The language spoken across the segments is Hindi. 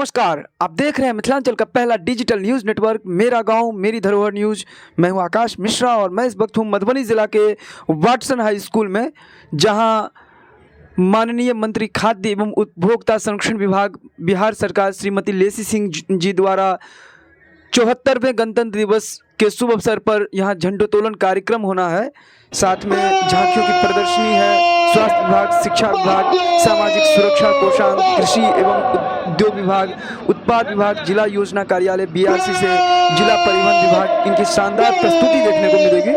नमस्कार, आप देख रहे हैं मिथिलांचल का पहला डिजिटल न्यूज़ नेटवर्क मेरा गांव मेरी धरोहर न्यूज़। मैं हूं आकाश मिश्रा और मैं इस वक्त हूं मधुबनी ज़िला के वाटसन हाई स्कूल में, जहां माननीय मंत्री खाद्य एवं उपभोक्ता संरक्षण विभाग बिहार सरकार श्रीमती लेसी सिंह जी द्वारा 74वें गणतंत्र दिवस के शुभ अवसर पर यहाँ झंडोत्तोलन कार्यक्रम होना है। साथ में झांकियों की प्रदर्शनी है। स्वास्थ्य विभाग, शिक्षा विभाग, सामाजिक सुरक्षा कोषांग, कृषि एवं उद्योग विभाग, उत्पाद विभाग, जिला योजना कार्यालय बीआरसी से जिला परिवहन विभाग, इनकी शानदार प्रस्तुति देखने को मिलेगी।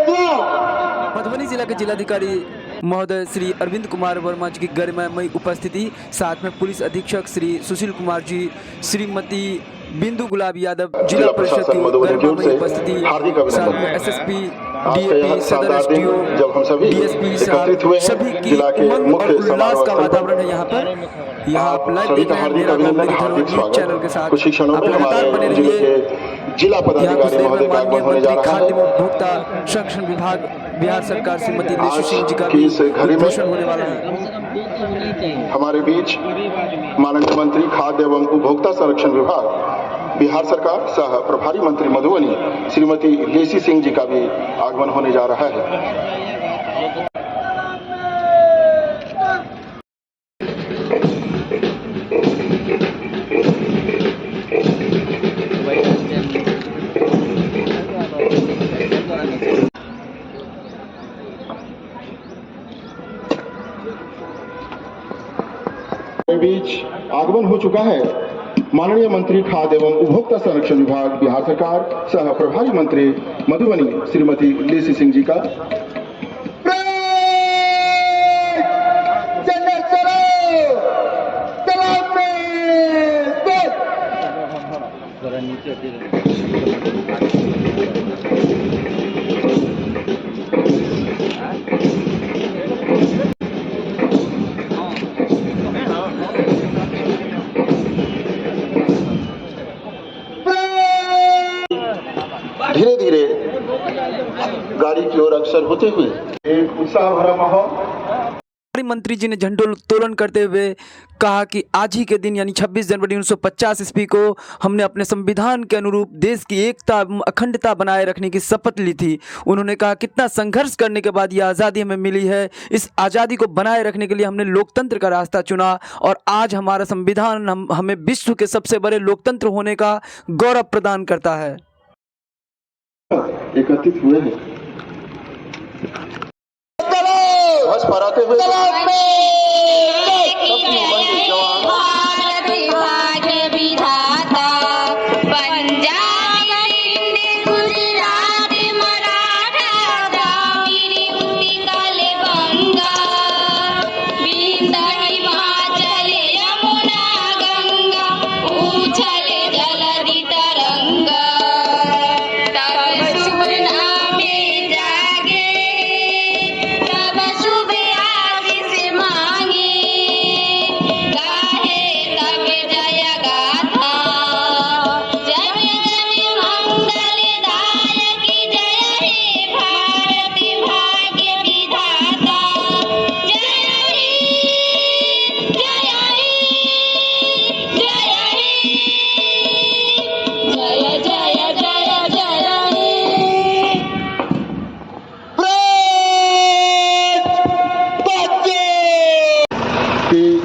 मधुबनी जिला के जिलाधिकारी महोदय श्री अरविंद कुमार वर्मा जी की गरिमामयी उपस्थिति, साथ में पुलिस अधीक्षक श्री सुशील कुमार जी, श्रीमती बिंदु गुलाब यादव, जिला परिषद की गरिमामयी उपस्थिति, साथ में एसएसपी, डीएपी, सदर एसडीओ, डीएसपी सभी की उमंग और उल्लास का वातावरण है यहाँ पर। यहाँ आप लाइव देख रहे हैं मेरा गांव मेरी धरोहर न्यूज़ चैनल के साथ। आप लगातार बने रहिए। जिला पदाधिकारी महोदय का आगमन होने जा रहा खाद्य एवं उपभोक्ता संरक्षण विभाग बिहार सरकार श्रीमती लेसी सिंह जी का उद्घाटन होने वाला है। हमारे बीच माननीय मंत्री खाद्य एवं उपभोक्ता संरक्षण विभाग बिहार सरकार सह प्रभारी मंत्री मधुबनी श्रीमती लेसी सिंह जी का भी आगमन होने जा रहा है। बीच आगमन हो चुका है माननीय मंत्री खाद्य एवं उपभोक्ता संरक्षण विभाग बिहार सरकार सह प्रभारी मंत्री मधुबनी श्रीमती लेसी सिंह जी का। धीरे धीरे गाड़ी की ओर अग्रसर होते हुए एक उत्साह भरा माहौल। मंत्री जी ने झंडोत्तोलन करते हुए कहा कि आज ही के दिन यानी 26 जनवरी 1950 ईस्वी को हमने अपने संविधान के अनुरूप देश की एकता एवं अखंडता बनाए रखने की शपथ ली थी। उन्होंने कहा कितना संघर्ष करने के बाद ये आज़ादी हमें मिली है। इस आज़ादी को बनाए रखने के लिए हमने लोकतंत्र का रास्ता चुना और आज हमारा संविधान हमें विश्व के सबसे बड़े लोकतंत्र होने का गौरव प्रदान करता है। एकत्रित हुए हैं फहराते हुए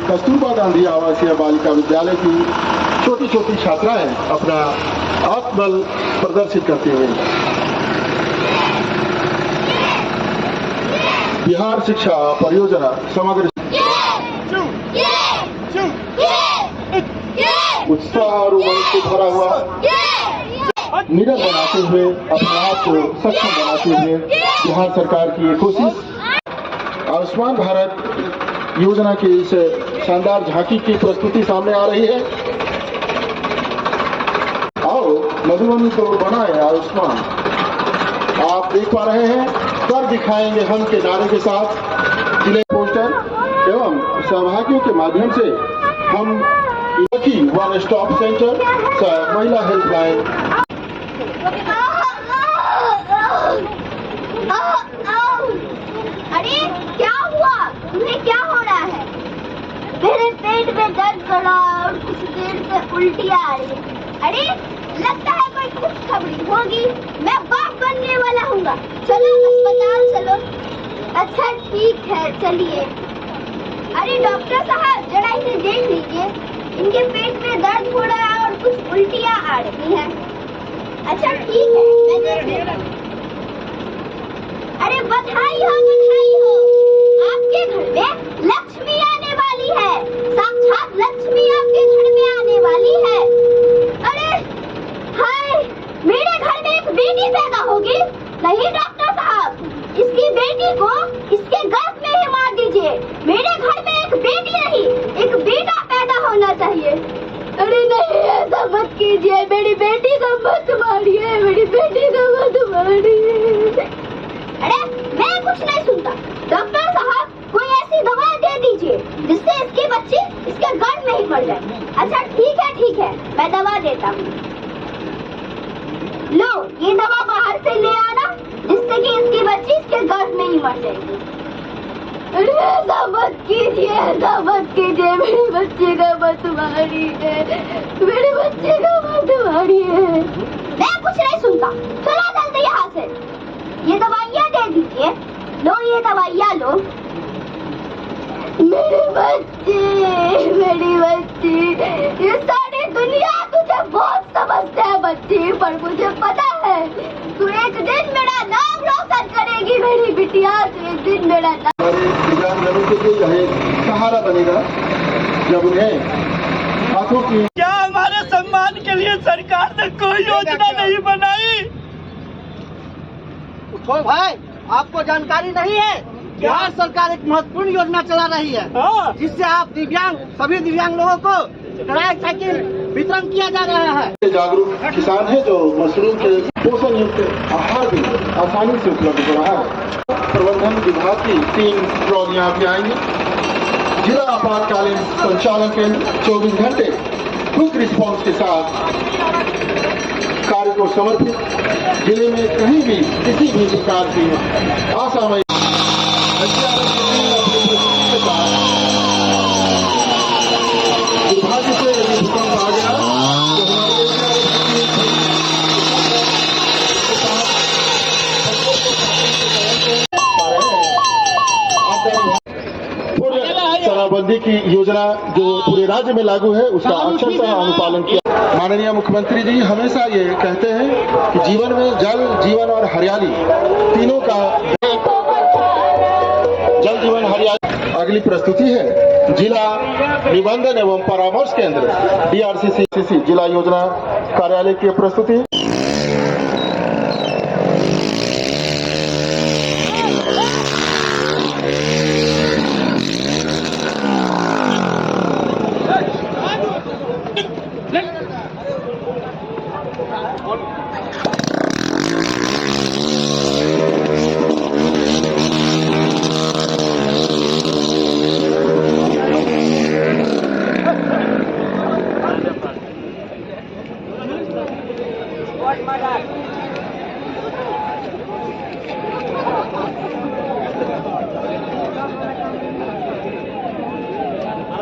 कस्तूरबा गांधी आवासीय बालिका विद्यालय की छोटी छोटी छात्राएं अपना आत्मबल प्रदर्शित करते हुए बिहार शिक्षा परियोजना समग्र उत्साह और उमंग से भरा हुआ निडर बनाते हुए अपने आप को सक्षम बनाते हुए बिहार सरकार की ये कोशिश आयुष्मान भारत योजना की इस शानदार झांकी की प्रस्तुति सामने आ रही है। आओ मधुबनी को बनाए आयुष्मान। आप देख पा रहे हैं कर दिखाएंगे हम के नारे के साथ जिले पोस्टर एवं सहभागियों के माध्यम से हम वन स्टॉप सेंटर महिला हेल्पलाइन अरे क्या हुआ? तुम्हें क्या हो रहा है? मेरे पेट में दर्द करा और कुछ देर से उल्टियाँ आ रही है। अरे लगता है कोई खुशखबरी होगी, मैं बाप बनने वाला हूँ। चलो अस्पताल चलो। अच्छा ठीक है चलिए। अरे डॉक्टर साहब जरा इन्हें देख लीजिए, इनके पेट में दर्द हो रहा है और कुछ उल्टियाँ आ रही हैं। अच्छा ठीक है मैं देख लेता हूँ। अरे बधाई हो, आपके घर में लक्ष्मी आने वाली है। साक्षात लक्ष्मी आपके घर में आने वाली है। अरे हाय, मेरे घर में एक बेटी पैदा होगी। नहीं डॉक्टर साहब, इसकी बेटी को इसके गर्भ में ही मार दीजिए। मेरे घर में एक बेटी नहीं, एक बेटा पैदा होना चाहिए। अरे नहीं ऐसा मत कीजिए, मेरी बेटी को मत मारिए, मेरी बेटी को मत मारिए। अरे मैं कुछ नहीं सुनता। डॉक्टर साहब कोई ऐसी दवा दे दीजिए जिससे इसकी बच्ची इसके गर्भ में ही मर जाए। अच्छा ठीक है मैं दवा देता हूँ। लो ये दवा बाहर से ले आना जिससे कि इसकी बच्ची इसके गर्भ में ही मर जाएगी। अरे ऐसा मत कीजिए, मेरे बच्चे का मत मारिए, मेरे बच्चे का मत मारिए। मैं कुछ नहीं सुनता, चलो जल्दी यहाँ से। ये दवाइयाँ दे दीजिए। लो ये दवाइयाँ लो। मेरी बच्ची, ये सारी दुनिया तुझे बहुत समझता है बच्ची, पर मुझे पता है तू एक दिन मेरा नाम रोशन करेगी मेरी बिटिया, तू एक दिन मेरा नाम। दिव्यांगजनों के लिए यह एक सहारा बनेगा जब उन्हें हाथों की। क्या हमारे सम्मान के लिए सरकार ने कोई योजना नहीं बनाई? उठो भाई, आपको जानकारी नहीं है? बिहार सरकार एक महत्वपूर्ण योजना चला रही है जिससे आप सभी दिव्यांग लोगों को ट्राई साइकिल वितरण किया जा रहा है। जागरूक किसान है जो मशरूम के पोषण युक्त आहार भी आसानी से उपलब्ध हो रहा है। प्रबंधन विभाग की 3 ट्रॉलियां भी आएंगी। जिला आपातकालीन संचालन केंद्र 24 घंटे क्विक रिस्पॉन्स के साथ कार्य को समर्पित। जिले में कहीं भी किसी भी प्रकार की असामयिक दुर्भाग्य से यदि भूकंप आ गया तो शराबबंदी की योजना जो पूरे राज्य में लागू है उसका अक्षरशः अनुपालन किया। माननीय मुख्यमंत्री जी हमेशा ये कहते हैं कि जीवन में जल, जीवन और हरियाली तीनों का। जल जीवन हरियाली। अगली प्रस्तुति है जिला निबंधन एवं परामर्श केंद्र DRCC जिला योजना कार्यालय की प्रस्तुति।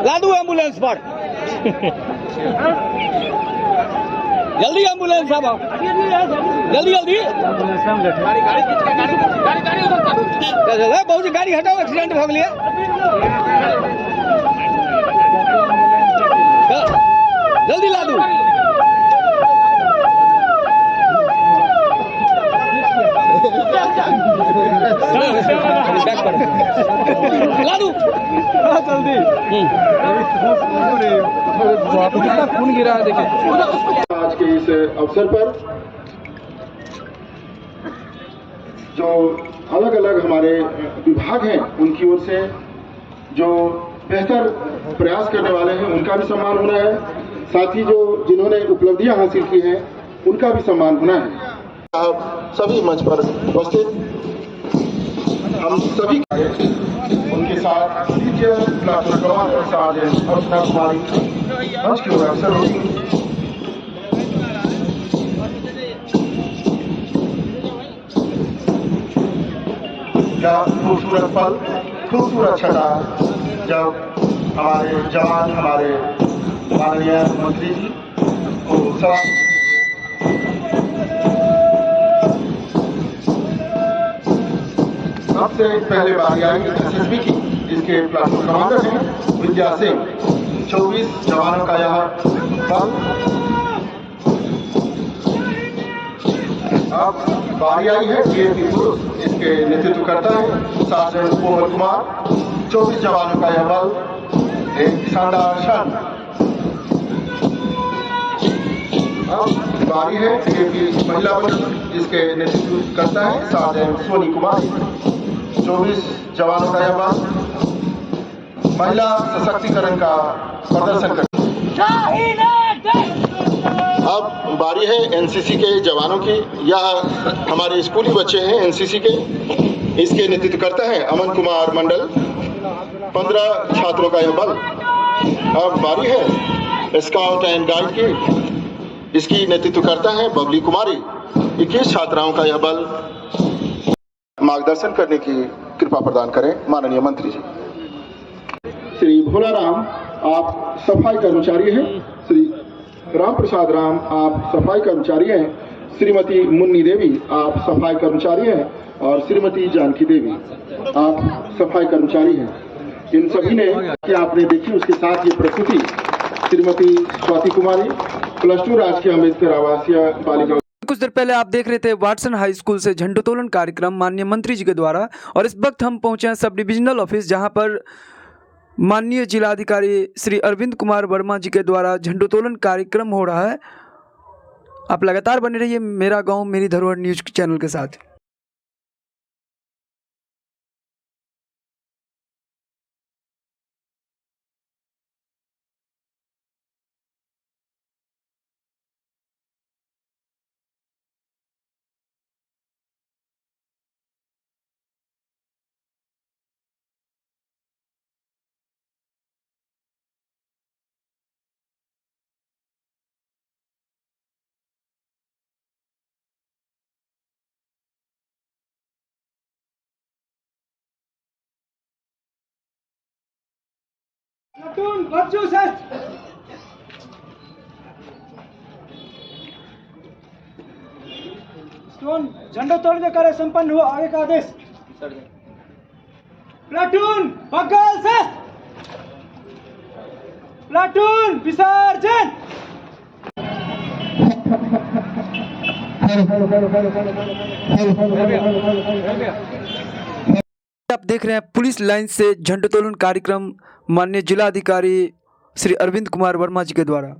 ला दो एम्बुलेंस पर। जल्दी एम्बुलेंस अब जल्दी बहुत गाड़ी हटाओ, एक्सीडेंट हो गया। जल्दी ला दो। ला दो जल्दी। कितना खून गिरा है देखिए। आज के इस अवसर पर जो अलग अलग हमारे विभाग हैं उनकी ओर से जो बेहतर प्रयास करने वाले हैं उनका भी सम्मान होना है। साथ ही जो जिन्होंने उपलब्धियां हासिल की हैं उनका भी सम्मान होना है। आप सभी मंच पर उपस्थित हम सभी उनके साथ मंच की ओर अवसर होगी। क्या खूबसूरत पल, खूबसूरत छटा जब हमारे जवान, हमारे माननीय मंत्री जी को सलाम। सबसे पहले बारी आएगी एसएसबी की, इसके प्लाटून कमांडर हैं विद्या सिंह। 24 जवानों का यह दल। अब बारी आई है डीएपी पुरुष, इसके नेतृत्व करता है सार्जेंट कोमल कुमार। 24 जवानों का यह बल एक शानदार क्षण। अब बारी है डीएपी महिला बल, जिसके नेतृत्व करता है सार्जेंट सोनी कुमारी। 24 जवानों का यह बल महिला सशक्तिकरण का प्रदर्शन करता है। अब बारी है एनसीसी के जवानों की। यह हमारे स्कूली बच्चे हैं एनसीसी के। इसके नेतृत्व करता है अमन कुमार मंडल। 15 छात्रों का यह बल। अब बारी है स्काउट एंड गाइड की। इसकी नेतृत्व करता है बबली कुमारी। 21 छात्राओं का यह बल। मार्गदर्शन करने की कृपा प्रदान करें माननीय मंत्री जी। श्री भोलाराम, आप सफाई कर्मचारी हैं। श्री राम प्रसाद राम, आप सफाई कर्मचारी हैं। श्रीमती मुन्नी देवी, आप सफाई कर्मचारी हैं। और श्रीमती जानकी देवी, आप सफाई कर्मचारी हैं। इन सभी ने कि आपने देखी, उसके साथ ये प्रस्तुति श्रीमती स्वाति कुमारी, +2 राजकीय अम्बेडकर आवासीय बालिका। कुछ देर पहले आप देख रहे थे वाटसन हाई स्कूल से झंडोत्तोलन कार्यक्रम माननीय मंत्री जी के द्वारा। और इस वक्त हम पहुंचे हैं सब डिविजनल ऑफिस, जहां पर माननीय जिलाधिकारी श्री अरविंद कुमार वर्मा जी के द्वारा झंडोत्तोलन कार्यक्रम हो रहा है। आप लगातार बने रहिए मेरा गांव मेरी धरोहर न्यूज चैनल के साथ। झंडोत्तोलन का कार्य संपन्न हुआ। आगे का आदेश। प्लाटून बगल से, प्लाटून विसर्जन। आप देख रहे हैं पुलिस लाइन से झंडोत्तोलन कार्यक्रम माननीय जिलाधिकारी श्री अरविंद कुमार वर्मा जी के द्वारा।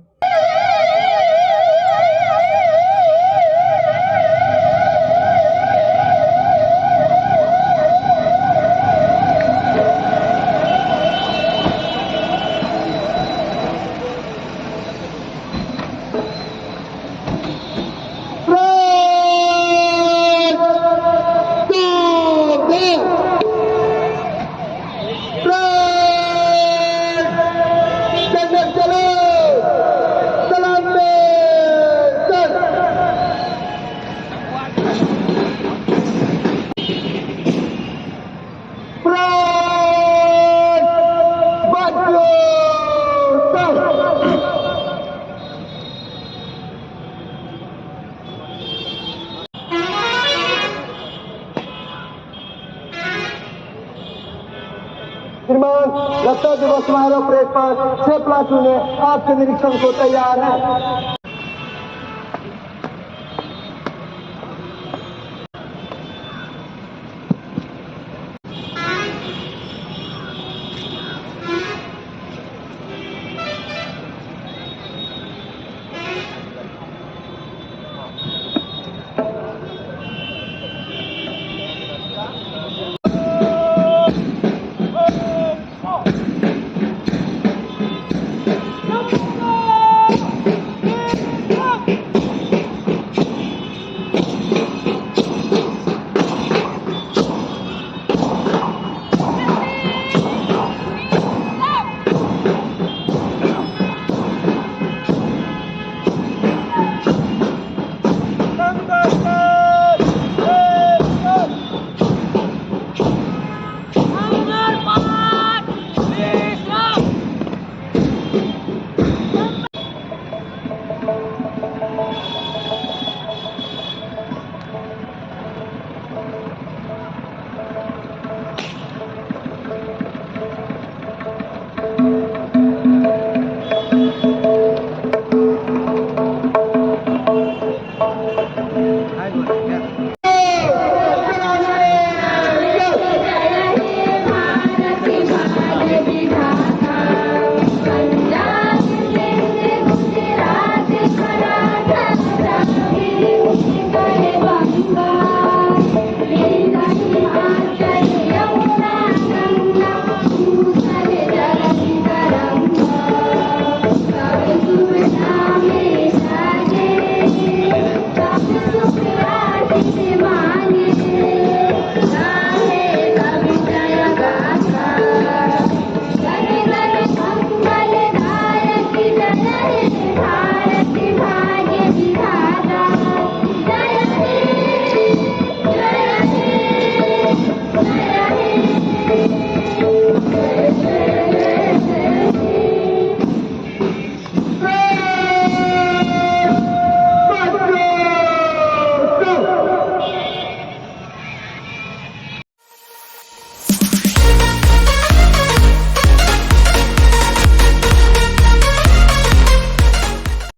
श्रीमान, गणतंत्र दिवस समारोह परेड पर 6 प्लाटून आपके निरीक्षण को तैयार है।